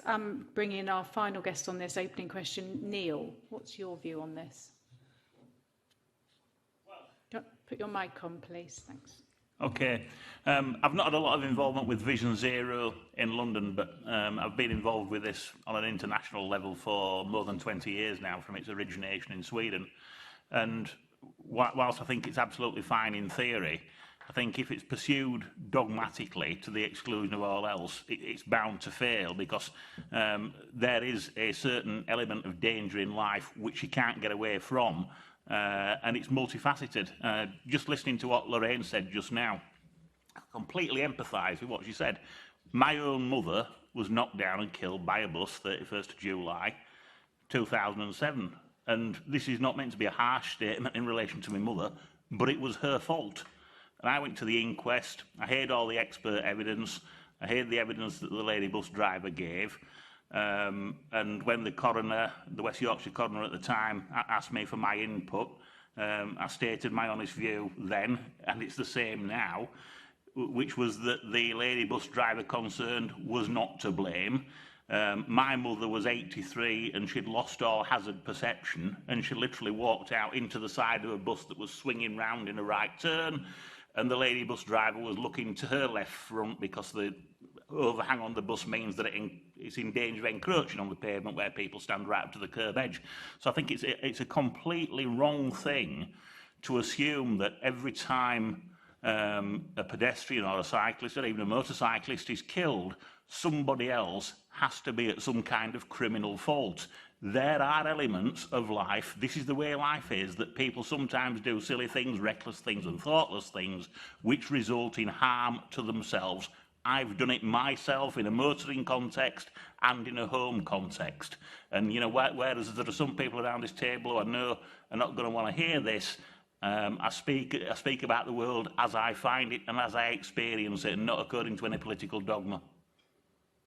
let's bring in our final guest on this opening question. Neil, what's your view on this? Put your mic on, please. Thanks. Okay. I've not had a lot of involvement with Vision Zero in London, but I've been involved with this on an international level for more than 20 years now, from its origination in Sweden. And whilst I think it's absolutely fine in theory, I think if it's pursued dogmatically to the exclusion of all else, it's bound to fail, because there is a certain element of danger in life which you can't get away from, and it's multifaceted. Just listening to what Lorraine said just now, I completely empathise with what she said. My own mother was knocked down and killed by a bus 31st of July 2007, and this is not meant to be a harsh statement in relation to my mother, but it was her fault. And I went to the inquest, I heard all the expert evidence, I heard the evidence that the lady bus driver gave, and when the coroner, the West Yorkshire coroner at the time, asked me for my input, I stated my honest view then, and it's the same now, which was that the lady bus driver concerned was not to blame. My mother was 83 and she'd lost all hazard perception, and she literally walked out into the side of a bus that was swinging round in a right turn, and the lady bus driver was looking to her left front because the overhang on the bus means that it's in danger of encroaching on the pavement where people stand right up to the curb edge. So I think it's a completely wrong thing to assume that every time a pedestrian or a cyclist or even a motorcyclist is killed, somebody else has to be at some kind of criminal fault. There are elements of life, this is the way life is, that people sometimes do silly things, reckless things and thoughtless things which result in harm to themselves. I've done it myself in a motoring context and in a home context. And, you know, whereas there are some people around this table who I know are not going to want to hear this, I speak about the world as I find it and as I experience it, and not according to any political dogma.